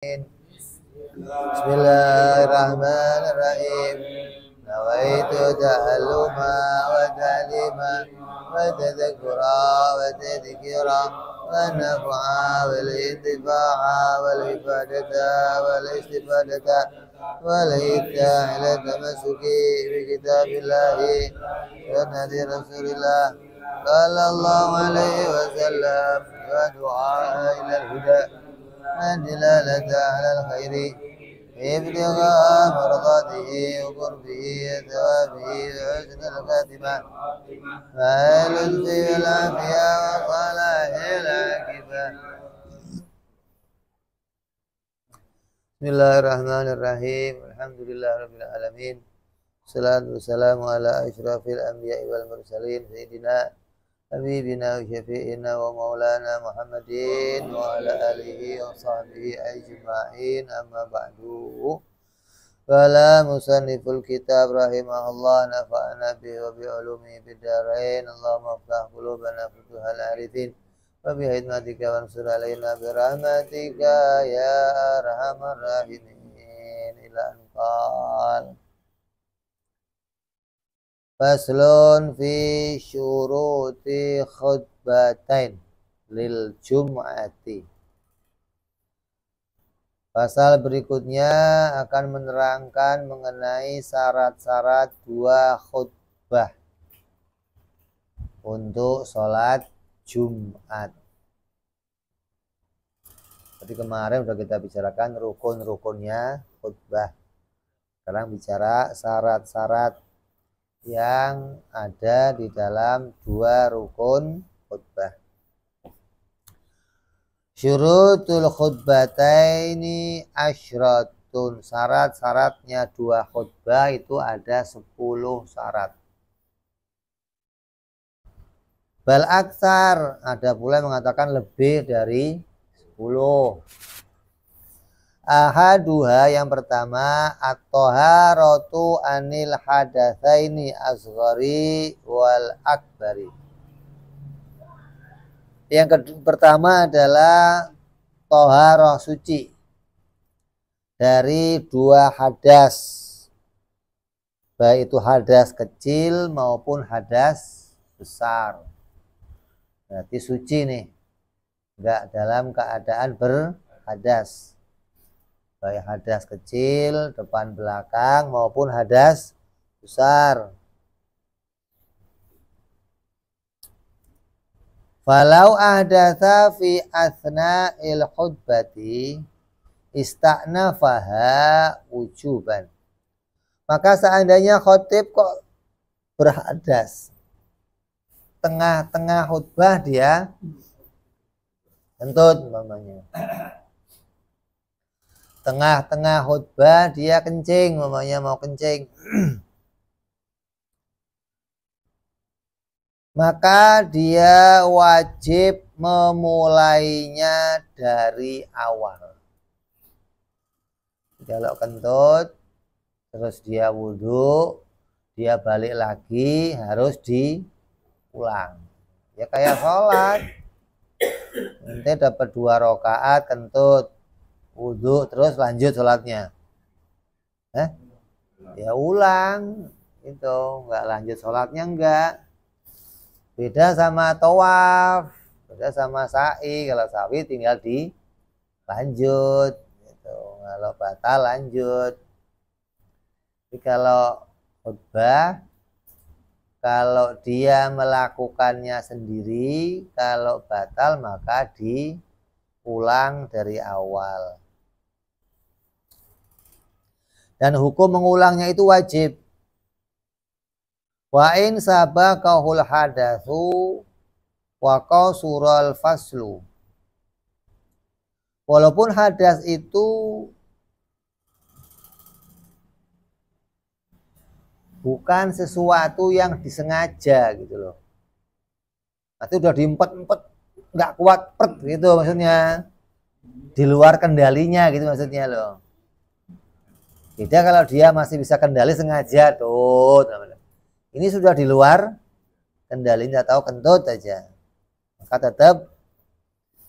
Bismillahirrahmanirrahim. Nawaitu ta'alluma wa ta'lima wa tadhakkura wa tadhkira wa naf'a wal intifa'a wal ifadata wal istifadata wal hidayah ila tamassuki bi kitabillahi wa nadi rasulillah sallallahu alaihi wasallam wa du'a ila al-huda دلالة على الخير ابتغاء مرضاته وقربه وثوابه وحسن الخاتمة واللطف والعافية وصلاح العاقبة. Bismillahirrahmanirrahim. Alhamdulillahirabbil alamin. Wassalatu wassalamu ala asyrafil anbiya'i wal mursalin sayyidina Habibina wa syafi'ina wa maulana Muhammadin wa ala alihi wa sahbihi ajma'in, amma ba'du. Qala musanniful kitab rahimahullah, nafa'ana bihi wa bi'ulumi bid-darain. Allahumma iftah qulubana futuhal arifin wa bihidmatika wansur alaina birahmatika ya arhamar rahimin. Ila anqal Faslun fi syuruti khutbatain lil jum'ati. Pasal berikutnya akan menerangkan mengenai syarat-syarat dua khutbah untuk sholat Jumat. Jadi kemarin sudah kita bicarakan rukun-rukunnya khutbah. Sekarang bicara syarat-syarat yang ada di dalam dua rukun khutbah. Syurutul khutbataini asyratun. Syarat-syaratnya dua khutbah itu ada 10 syarat. Bal aksar, ada pula yang mengatakan lebih dari 10. Ahaduha, yang pertama, at-thaharatu anil hadatsaini asghari wal akbari. Yang pertama adalah thaharah, suci dari dua hadas, baik itu hadas kecil maupun hadas besar. Berarti suci nih, enggak dalam keadaan berhadas, baik hadas kecil depan belakang maupun hadas besar. Falau ahdatsa fi asna'il khutbati ista'nafaha wujuban. Maka seandainya khotib kok berhadas tengah-tengah khutbah, dia kentut umpamanya. Tengah-tengah khutbah dia kencing, mamanya mau kencing. Maka dia wajib memulainya dari awal. Kalau kentut terus dia wudhu, dia balik lagi harus diulang. Ya kayak sholat. Nanti dapat 2 rakaat kentut, wudhu terus lanjut sholatnya, ya ulang itu, nggak lanjut sholatnya enggak. Beda sama tawaf, beda sama sa'i. Kalau sa'i tinggal dilanjut gitu. Kalau batal lanjut. Jadi kalau khutbah, kalau dia melakukannya sendiri, kalau batal maka diulang dari awal. Dan hukum mengulangnya itu wajib. Wa in sabaqahul hadatsu wa qasural faslu. Walaupun hadas itu bukan sesuatu yang disengaja gitu loh. Nanti udah diempet-empet nggak kuat gitu maksudnya. Di luar kendalinya gitu maksudnya loh. Beda kalau dia masih bisa kendali sengaja tuh. Ini sudah di luar kendalinya, tahu kentut aja. Maka tetap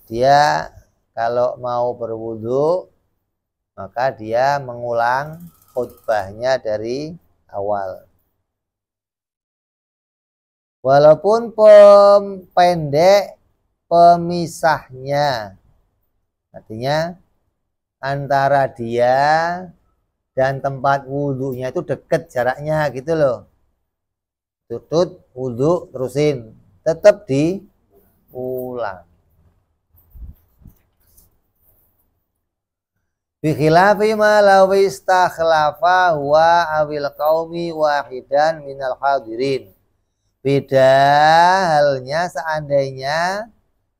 dia kalau mau berwudu maka dia mengulang khutbahnya dari awal. Walaupun pendek pemisahnya, artinya antara dia dan tempat wudhunya itu deket jaraknya gitu loh. Tutut, wudhu, terusin, tetap diulang. Bikhilafi ma law istakhlafa huwa awil qaumi wahidan minal hadirin. Beda halnya seandainya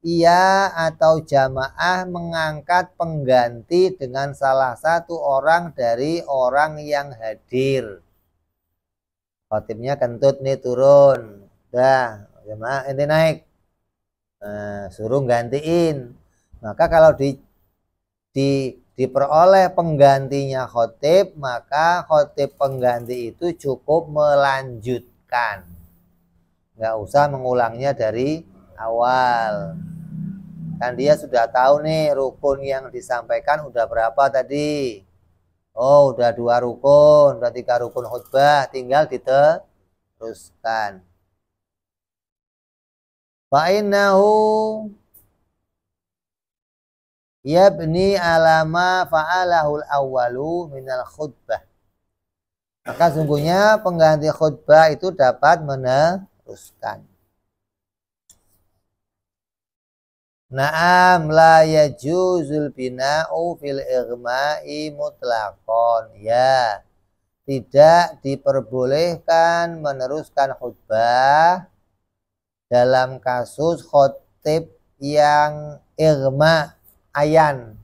ia atau jamaah mengangkat pengganti dengan salah satu orang dari orang yang hadir. Khotibnya kentut nih turun. Dah, jamaah ente naik. Nah, suruh gantiin. Maka kalau diperoleh penggantinya khotib, maka khotib pengganti itu cukup melanjutkan. Nggak usah mengulangnya dari awal. Kan dia sudah tahu nih rukun yang disampaikan udah berapa tadi. Oh, udah 2 rukun, udah 3 rukun khutbah, tinggal diteruskan. Fa'innahu yabni alama fa'alahul awwalu minal khutbah. Maka sungguhnya pengganti khutbah itu dapat meneruskan. Naam la yajuzul bina'u fil ighma'i mutlaqon. Ya, tidak diperbolehkan meneruskan khutbah dalam kasus khotib yang ighma, ayan.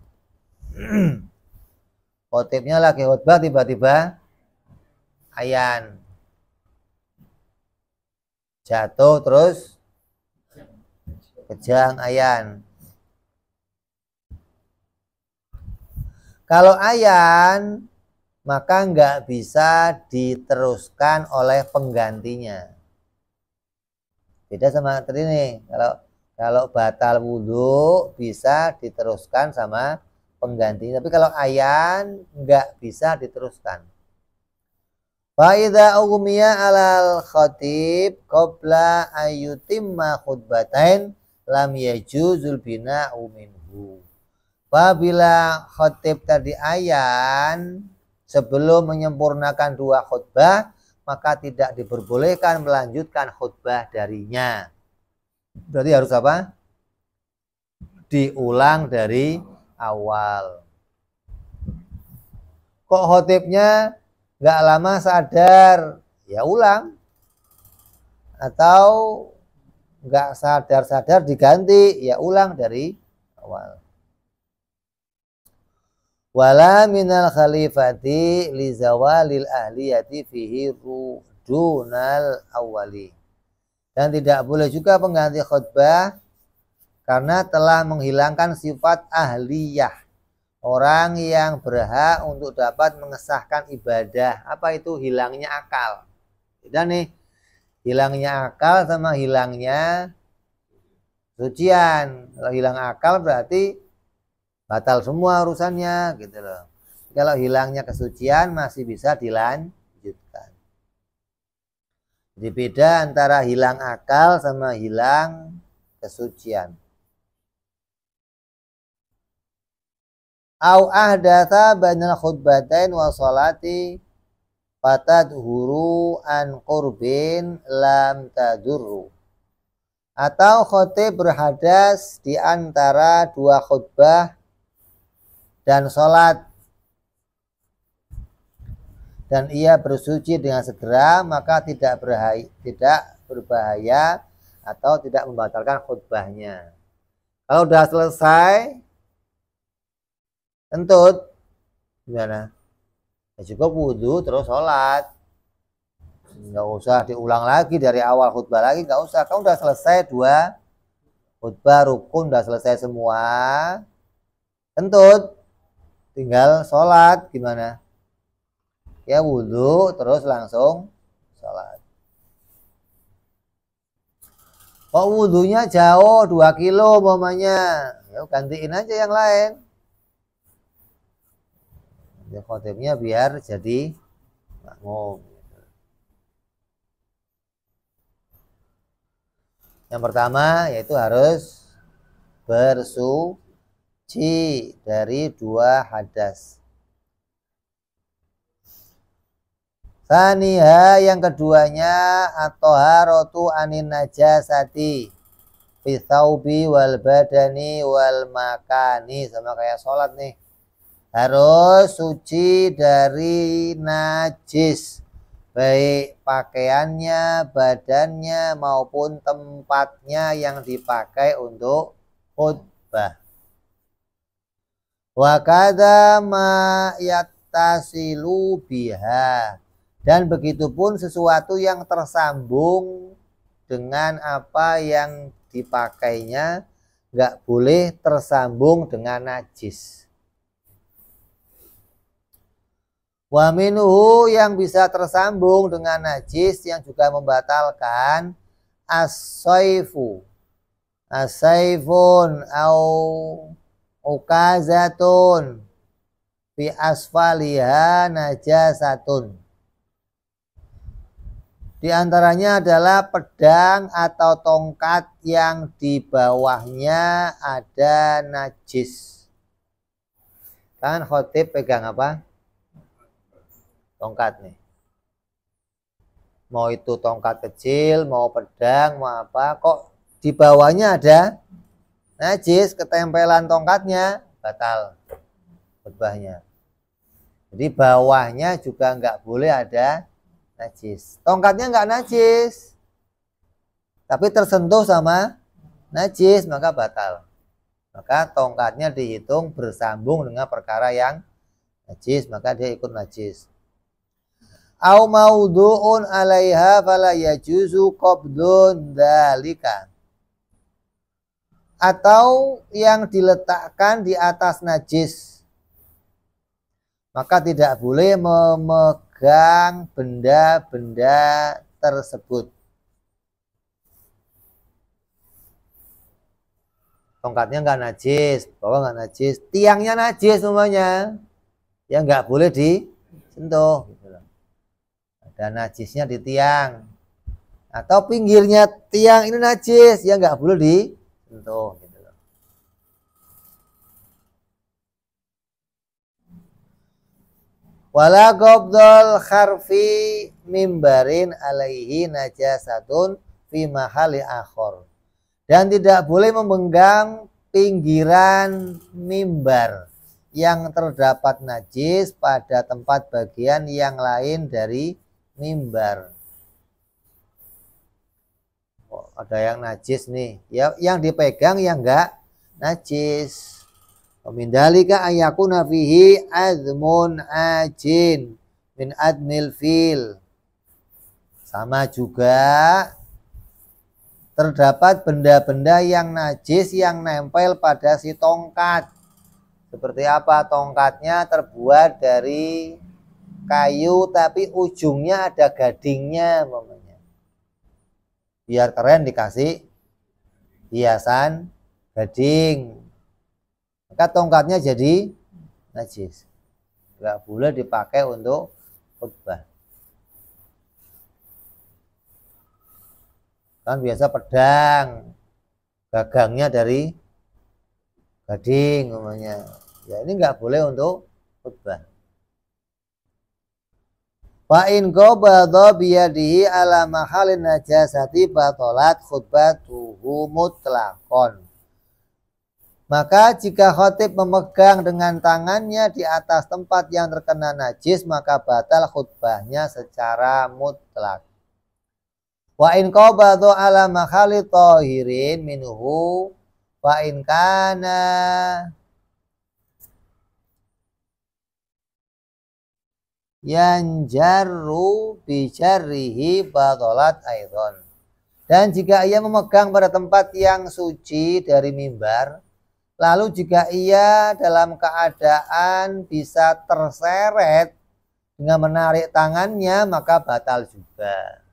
Khotibnya lagi khutbah tiba-tiba ayan. Jatuh terus kejang ayan. Kalau ayan, maka nggak bisa diteruskan oleh penggantinya. Beda sama tadi nih. Kalau batal wudhu bisa diteruskan sama penggantinya. Tapi kalau ayan nggak bisa diteruskan. Fa'idha ughmiya alal khatib qabla ayyutimma khutbatain lam yajuzul bina'u minhu. Apabila khatib tadi ayan sebelum menyempurnakan 2 khutbah, maka tidak diperbolehkan melanjutkan khutbah darinya. Berarti harus apa? Diulang dari awal. Kok khatibnya nggak lama sadar? Ya ulang. Atau nggak sadar-sadar diganti, ya ulang dari awal. Wala minal khalifati li zawalil ahliyati fihi dunal awali. Dan tidak boleh juga pengganti khutbah karena telah menghilangkan sifat ahliyah. Orang yang berhak untuk dapat mengesahkan ibadah. Apa itu? Hilangnya akal. Beda nih. Hilangnya akal sama hilangnya sucian. Kalau hilang akal berarti batal semua urusannya gitu loh. Kalau hilangnya kesucian masih bisa dilanjutkan. Jadi beda antara hilang akal sama hilang kesucian. Au ahdatsa bainal khutbatain wa sholati fatadhuru an qurbin lam tadurru. Atau khotib berhadas di antara 2 khutbah dan sholat, dan ia bersuci dengan segera, maka tidak berbahaya atau tidak membatalkan khutbahnya. Kalau sudah selesai kentut gimana? Ya cukup wudhu terus sholat, nggak usah diulang lagi dari awal khutbah lagi, nggak usah. Kamu udah selesai 2 khutbah rukun, udah selesai semua, kentut, tinggal sholat gimana? Ya wudhu terus langsung sholat. Kok wudhunya jauh 2 kilo umpamanya, ya gantiin aja yang lain. Ya, khotibnya biar jadi makmum. Yang pertama yaitu harus bersuci dari 2 hadas. Saniha yang keduanya at-thaharatu anin najasati fi thawbi wal badani wal makani, sama kayak sholat nih. Harus suci dari najis, baik pakaiannya, badannya maupun tempatnya yang dipakai untuk khutbah. Wa kadza ma yattasilu biha, dan begitupun sesuatu yang tersambung dengan apa yang dipakainya, nggak boleh tersambung dengan najis. Wa minhu, yang bisa tersambung dengan najis yang juga membatalkan, as-saifu, as-saifun au ukazatun fi asfaliha najasatun. Di antaranya adalah pedang atau tongkat yang di bawahnya ada najis. Kan khotib pegang apa? Tongkat nih. Mau itu tongkat kecil, mau pedang, mau apa, kok di bawahnya ada najis, ketempelan tongkatnya, batal khutbahnya. Jadi bawahnya juga nggak boleh ada najis. Tongkatnya nggak najis, tapi tersentuh sama najis, maka batal. Maka tongkatnya dihitung bersambung dengan perkara yang najis, maka dia ikut najis. Au maudu'un 'alaiha fala yajuzu qabdun dzalika. Atau yang diletakkan di atas najis, maka tidak boleh memegang benda-benda tersebut. Tongkatnya nggak najis, bawah nggak najis, tiangnya najis semuanya, ya nggak boleh disentuh. Ada najisnya di tiang, atau pinggirnya tiang ini najis, ya nggak boleh disentuh. Gitu loh. Wala qabdul kharfi mimbarin alaihi najasatun fi mahali akhor. Dan tidak boleh memegang pinggiran mimbar yang terdapat najis pada tempat bagian yang lain dari mimbar. Oh, ada yang najis nih, ya yang dipegang yang enggak najis. Mindalika ayakuna fihi azmun ajin min admil fil. Sama juga terdapat benda-benda yang najis yang nempel pada si tongkat. Seperti apa? Tongkatnya terbuat dari kayu tapi ujungnya ada gadingnya, namanya. Biar keren dikasih hiasan gading. Maka tongkatnya jadi najis. Nggak boleh dipakai untuk khutbah. Kan biasa pedang, gagangnya dari gading namanya. Ya ini nggak boleh untuk khutbah. Wa in qabadha biyadihi ala mahalin najasati batalat khutbatuhu mutlaqon. Maka jika khotib memegang dengan tangannya di atas tempat yang terkena najis, maka batal khutbahnya secara mutlak. Wa in qabadha ala makhali tahirin minhu wa in kana yanjarru bijarrihi batalat aidon. Dan jika ia memegang pada tempat yang suci dari mimbar, lalu jika ia dalam keadaan bisa terseret dengan menarik tangannya, maka batal juga.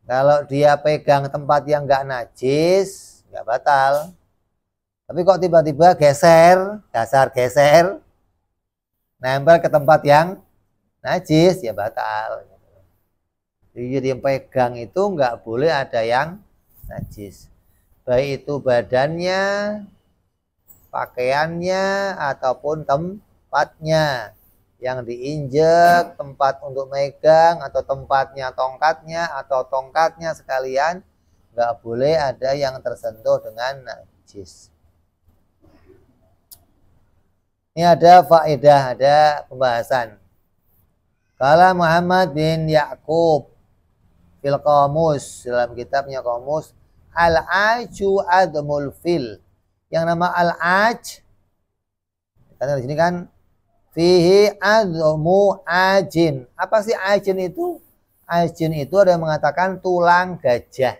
Kalau dia pegang tempat yang nggak najis, nggak batal. Tapi kok tiba-tiba geser, dasar geser, nempel ke tempat yang najis ya batal. Jadi yang pegang itu nggak boleh ada yang najis, baik itu badannya, pakaiannya, ataupun tempatnya yang diinjek, tempat untuk megang, atau tempatnya tongkatnya, atau tongkatnya sekalian, nggak boleh ada yang tersentuh dengan najis. Ini ada faedah, ada pembahasan. Kala Muhammad bin Ya'qub fil qamus, dalam kitabnya qamus, al-aju admul fil. Yang nama al-aj, karena di sini kan fihi admu ajin. Apa sih ajin itu? Ajin itu ada yang mengatakan tulang gajah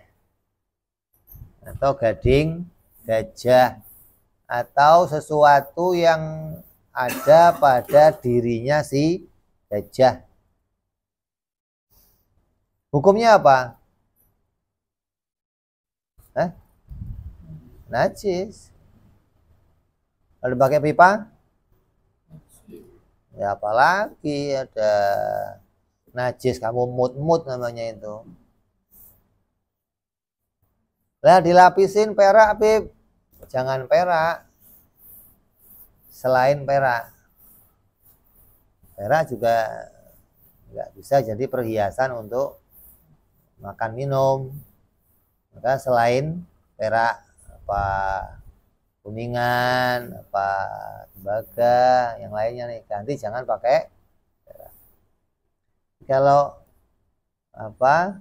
atau gading gajah, atau sesuatu yang ada pada dirinya si gajah. Hukumnya apa? Najis. Kalau pakai pipa? Ya apalagi ada najis, kamu mut-mut namanya itu. Lah dilapisin perak, Bib. Jangan perak. Selain perak. Perak juga nggak bisa jadi perhiasan untuk makan minum. Maka selain perak, apa kuningan, apa tembaga, yang lainnya nih ganti, jangan pakai perak. Kalau apa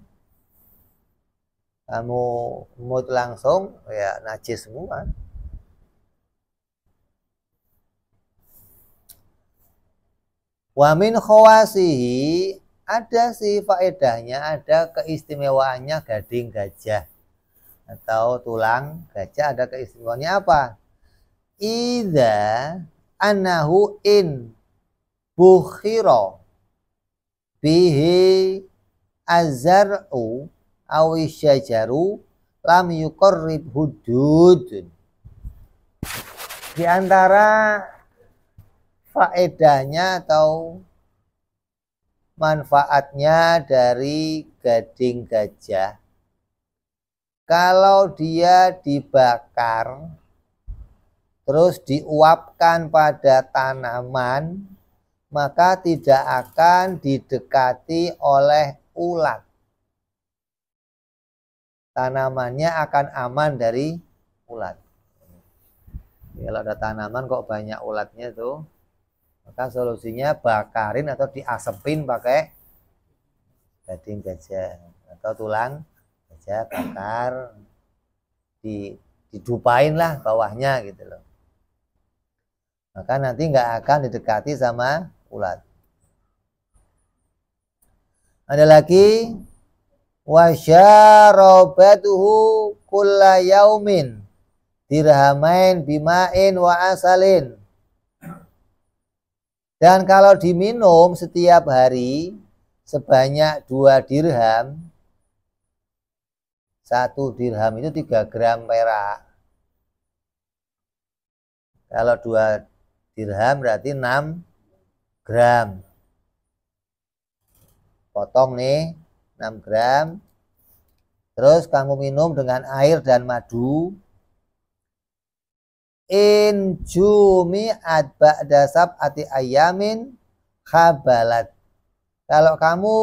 kamu mut langsung ya najis semua. Wa min khawasihi, ada sih faedahnya, ada keistimewaannya gading gajah atau tulang gajah, ada keistimewaannya apa? Idza annahu in bukhira bihi azar'u awi syajaru lam yuqarrib hudud. Di antara faedahnya atau manfaatnya dari gading gajah, kalau dia dibakar terus diuapkan pada tanaman, maka tidak akan didekati oleh ulat. Tanamannya akan aman dari ulat. Kalau ada tanaman kok banyak ulatnya tuh, maka solusinya bakarin atau diasepin pakai gading gajah atau tulang gajah, bakar, didupain lah bawahnya gitu loh. Maka nanti nggak akan didekati sama ulat. Ada lagi, wasyarobatuhu kulla yaumin dirhamain bimain wa asalin. Dan kalau diminum setiap hari sebanyak 2 dirham, 1 dirham itu 3 gram perak. Kalau 2 dirham berarti 6 gram. Potong nih 6 gram. Terus kamu minum dengan air dan madu. In jumi'at ba'da sab'ati ayamin khabalat. Kalau kamu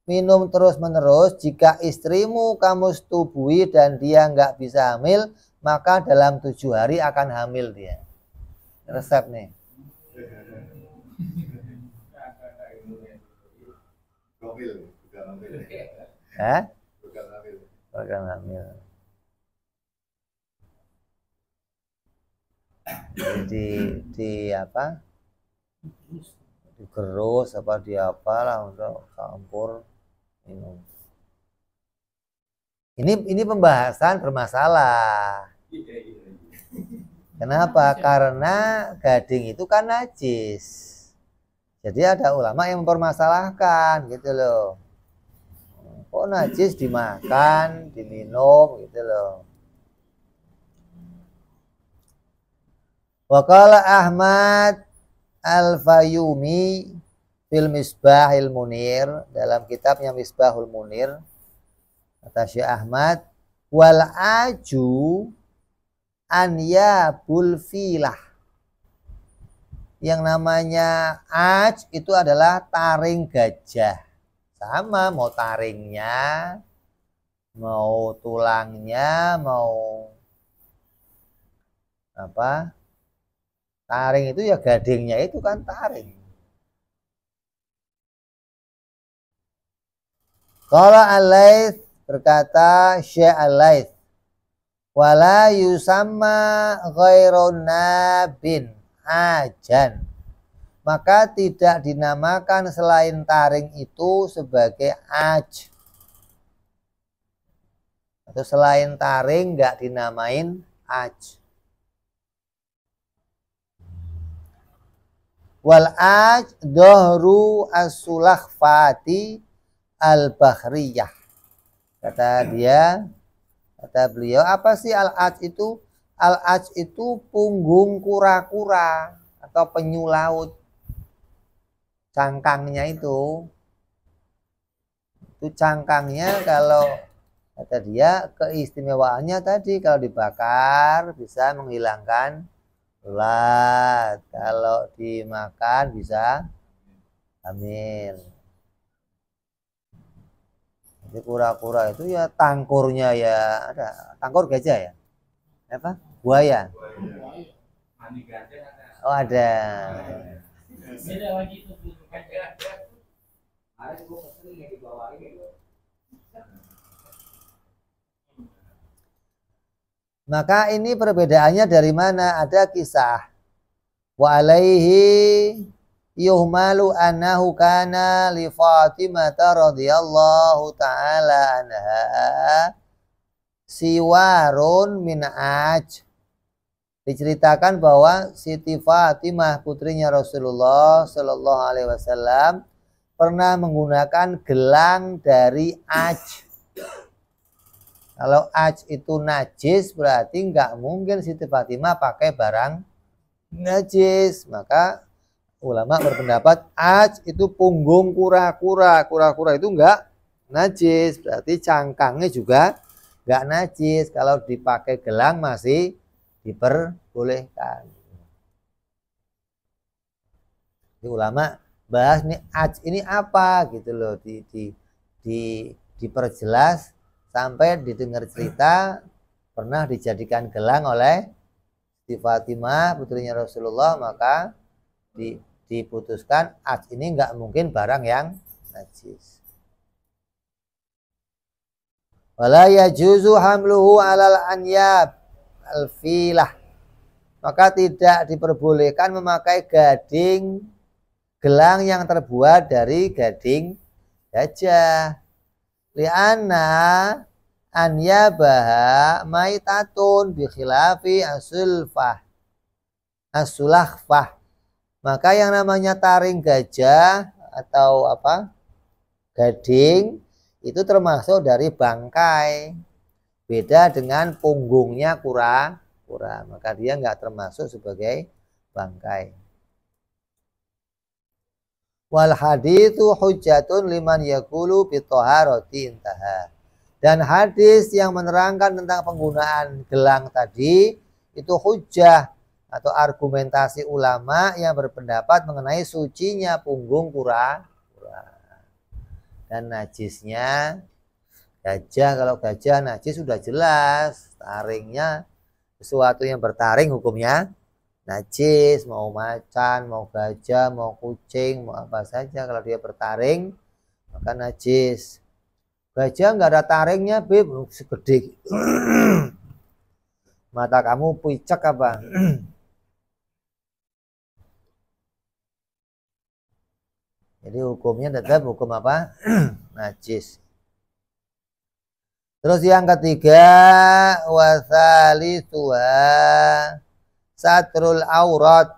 minum terus-menerus, jika istrimu kamu setubui dan dia nggak bisa hamil, maka dalam 7 hari akan hamil dia. Resep nih. Bukan hamil. Jadi di apa? Digerus apa di apalah untuk campur minum. Ini pembahasan bermasalah. Kenapa? Karena gading itu kan najis. Jadi ada ulama yang mempermasalahkan gitu loh. Kok najis dimakan, diminum gitu loh. Wa qala Ahmad Al-Fayyumi fil Misbahil Munir, dalam kitabnya Misbahul Munir, kata Syekh Ahmad, wal aju anyabul filah. Yang namanya aj itu adalah taring gajah. Sama, mau taringnya, mau tulangnya, mau apa? Taring itu ya gadingnya itu kan taring. Kalau Al-Laits berkata Syekh Al-Laits, wala yusamma ghairun nabin ajan, maka tidak dinamakan selain taring itu sebagai aj, atau selain taring nggak dinamain aj. Wal aj dohru as-sulakhfati al-bahriyah. Kata beliau, apa sih al-aj itu? Al-aj itu punggung kura-kura atau penyu laut. Cangkangnya itu cangkangnya, kalau kata dia keistimewaannya tadi kalau dibakar bisa menghilangkan ulat, kalau dimakan bisa hamil. Jadi kura-kura itu ya tangkurnya ya ada, tangkur gajah ya, apa? Buaya. Oh ada. Maka ini perbedaannya dari mana? Ada kisah. Wa alaihi yuhmalu annahu kana li Fatimah radhiyallahu ta'ala anha siwarun min aj. Diceritakan bahwa Siti Fatimah putrinya Rasulullah Shallallahu Alaihi Wasallam pernah menggunakan gelang dari aj. Kalau aj itu najis berarti nggak mungkin Siti Fatimah pakai barang najis. Maka ulama berpendapat aj itu punggung kura-kura. Kura-kura itu nggak najis, berarti cangkangnya juga nggak najis. Kalau dipakai gelang masih diperbolehkan. Jadi ulama bahas nih aj ini apa gitu loh, diperjelas sampai didengar cerita pernah dijadikan gelang oleh Siti Fatimah putrinya Rasulullah, maka diputuskan aj ini nggak mungkin barang yang najis. Wala yajuzu hamluhu alal anyab al-filah, maka tidak diperbolehkan memakai gading gelang yang terbuat dari gading gajah. Li'anna anyabaha maitatun bi khilafi as-sulakhfah. Maka yang namanya taring gajah atau apa? Gading itu termasuk dari bangkai. Beda dengan punggungnya kura-kura, maka dia nggak termasuk sebagai bangkai. Wal haditsu hujjatun liman yaqulu bi thaharati intaha. Dan hadis yang menerangkan tentang penggunaan gelang tadi itu hujjah atau argumentasi ulama yang berpendapat mengenai sucinya punggung kura-kura dan najisnya gajah. Kalau gajah najis sudah jelas, taringnya sesuatu yang bertaring hukumnya najis, mau macan, mau gajah, mau kucing, mau apa saja kalau dia bertaring maka najis. Gajah nggak ada taringnya, beb, segede mata kamu puicak apa? Jadi hukumnya tetap hukum apa? Najis. Terus yang ketiga, wasalitsuha satrul aurat.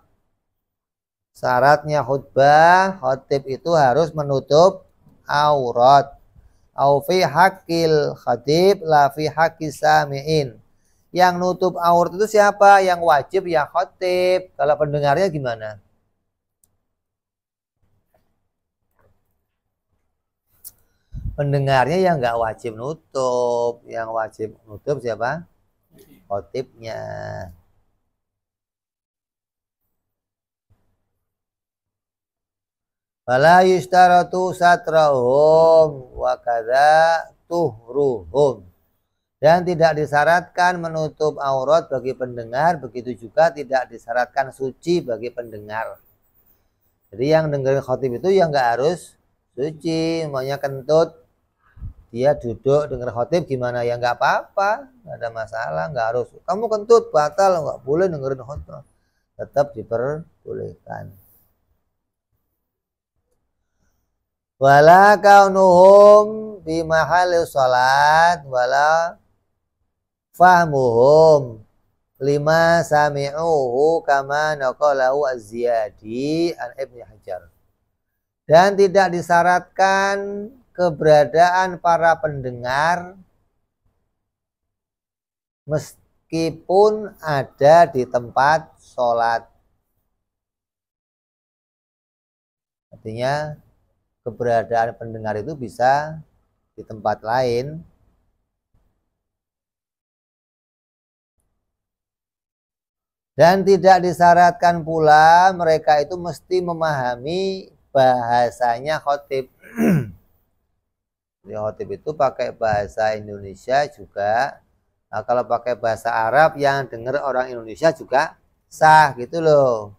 Syaratnya khutbah, khatib itu harus menutup aurat. Au fi haqqil khatib la fi haqqis sami'in. Yang nutup aurat itu siapa? Yang wajib ya khatib. Kalau pendengarnya gimana? pendengarnya yang nggak wajib nutup. Yang wajib nutup siapa? Khotibnya. Fala yustaratu satrahum wa kadza tuhruhum. Dan tidak disyaratkan menutup aurat bagi pendengar, begitu juga tidak disyaratkan suci bagi pendengar. Jadi yang dengerin khotib itu yang nggak harus suci, maunya kentut, dia duduk denger khotib gimana ya nggak apa-apa, nggak ada masalah, nggak harus kamu kentut batal, nggak boleh dengerin khotib, tetap diperbolehkan. Wala kaunuhum bi mahalli salat wala fahmuhum lima sami'uhu kama naqalahu Az-Ziyadi an Ibnu Hajar. Dan tidak disyaratkan keberadaan para pendengar meskipun ada di tempat sholat. Artinya keberadaan pendengar itu bisa di tempat lain. Dan tidak disyaratkan pula mereka itu mesti memahami bahasanya khotib. Jadi khotib itu pakai bahasa Indonesia juga. Nah, kalau pakai bahasa Arab yang dengar orang Indonesia juga sah gitu loh.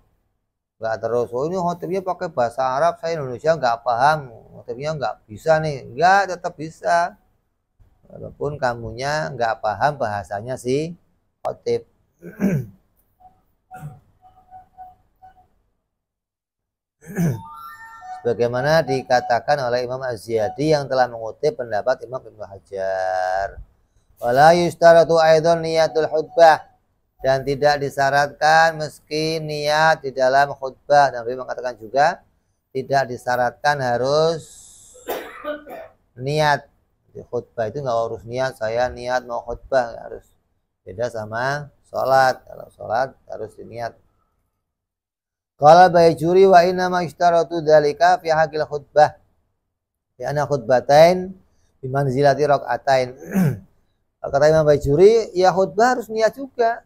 Nggak terus, oh ini khotibnya pakai bahasa Arab, saya Indonesia nggak paham, khotibnya nggak bisa nih. Nggak, tetap bisa. Walaupun kamunya nggak paham bahasanya si khotib. Sebagaimana dikatakan oleh Imam Az-Ziyadi yang telah mengutip pendapat Imam Ibnu Hajar. Wala yustaratu aidan niyatul khutbah, dan tidak disyaratkan meski niat di dalam khutbah. Nabi mengatakan juga tidak disyaratkan harus niat di khutbah. Itu nggak harus niat, saya niat mau khutbah, harus. Beda sama sholat. Kalau sholat harus diniat. Qala Baijuri wa inna ma ishtaratu dzalika fi haqqil khutbah. Ya ana khutbatain bi manzilati rakaatain. Kata Imam Baijuri, ya khutbah harus niat juga.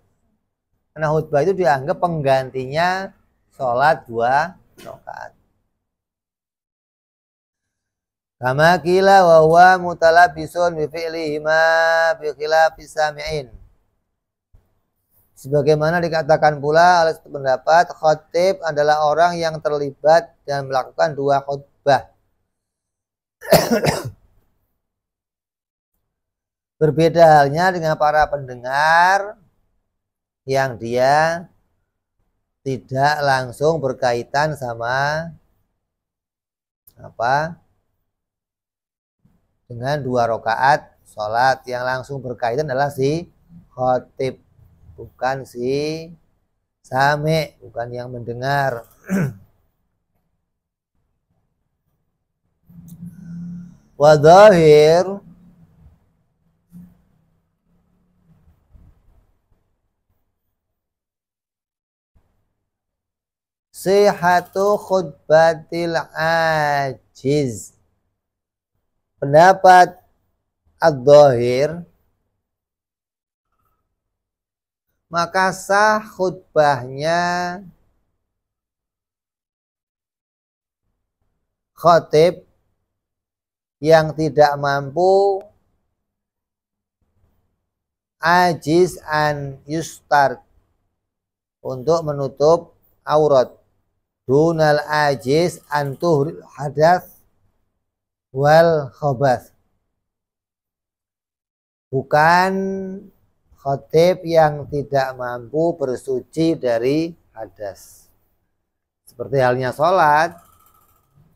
Karena khutbah itu dianggap penggantinya sholat 2 rakaat. Kama qila wa huwa mutalabisun bi fi'lihima bi khilafis sami'in. Sebagaimana dikatakan pula oleh pendapat, khotib adalah orang yang terlibat dan melakukan 2 khutbah. Berbeda halnya dengan para pendengar yang dia tidak langsung berkaitan sama dengan 2 rakaat sholat. Yang langsung berkaitan adalah si khotib, bukan si sami, bukan yang mendengar. Wadhahir sihatu khutbatil ajiz. Pendapat ad-dhahir, maka sah khutbahnya khotib yang tidak mampu, ajiz an yustar, untuk menutup aurat, dunal ajiz an tuhril hadath wal khobath, bukan khotib yang tidak mampu bersuci dari hadas. Seperti halnya sholat.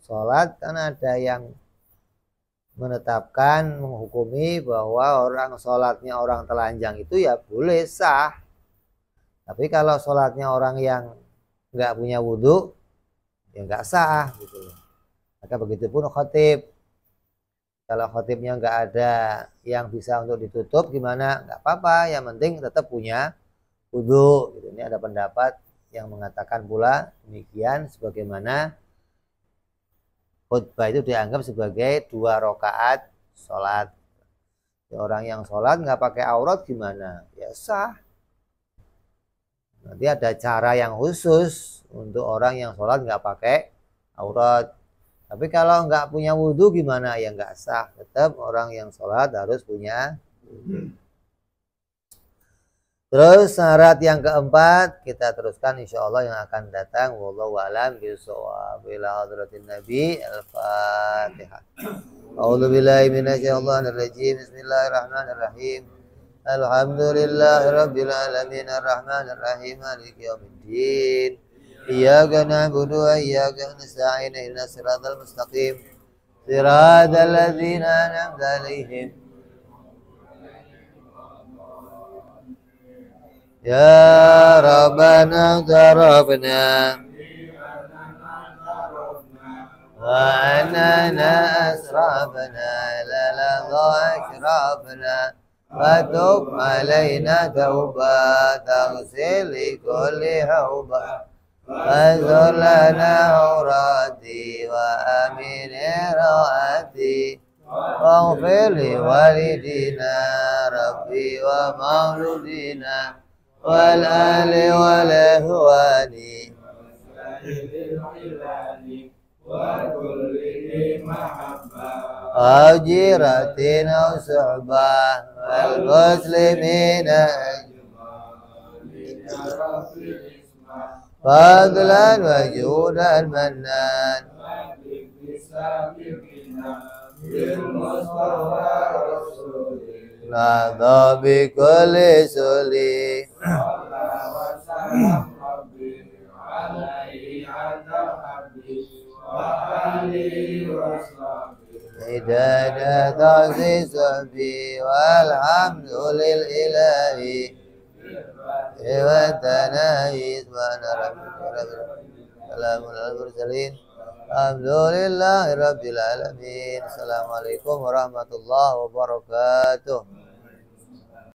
Sholat kan ada yang menetapkan, menghukumi bahwa orang sholatnya orang telanjang itu ya boleh sah. Tapi kalau sholatnya orang yang nggak punya wudhu, ya nggak sah gitu. Maka begitu pun khotib. Kalau khotibnya nggak ada yang bisa untuk ditutup, gimana? Nggak apa-apa, yang penting tetap punya wudhu. Gitu. Ini ada pendapat yang mengatakan pula demikian, sebagaimana khutbah itu dianggap sebagai 2 rakaat sholat. Orang yang sholat nggak pakai aurat gimana? Ya sah. Nanti ada cara yang khusus untuk orang yang sholat nggak pakai aurat. Tapi kalau nggak punya wudhu gimana? Ya nggak sah. Tetap orang yang sholat harus punya wudhu. Terus syarat yang keempat kita teruskan insya Allah yang akan datang. Wallahu a'lam bishawab. Ila hadratin Nabi Al-Fatihah. A'udzu billahi minasyaitonir rajim. Bismillahirrahmanirrahim. Alhamdulillahirabbil alamin arrahmanir rahim maliki yaumiddin. Iyyaka na'budu wa iyyaka nasta'in ihdinas siratal mustaqim. Siratal ladzina an'amta 'alaihim. Ya Rabbana tarabna wa anana asrabna la ashrabna wa tub alaina tauba taghsil kulli hauba wa lana aurati wa amin raati waghfir li walidina rabbi wa mauludina wal ali wal ihwani ajiratin aw suhbah wal muslimina fadlan wa judan mannan Nada bikuli suli Idada ta'zi sahbi walhamdulil ilahi Iwa tanahi Subhana rabbika Salamun al-mursalin Alhamdulillahi rabbil alamin. Assalamualaikum warahmatullahi wabarakatuh.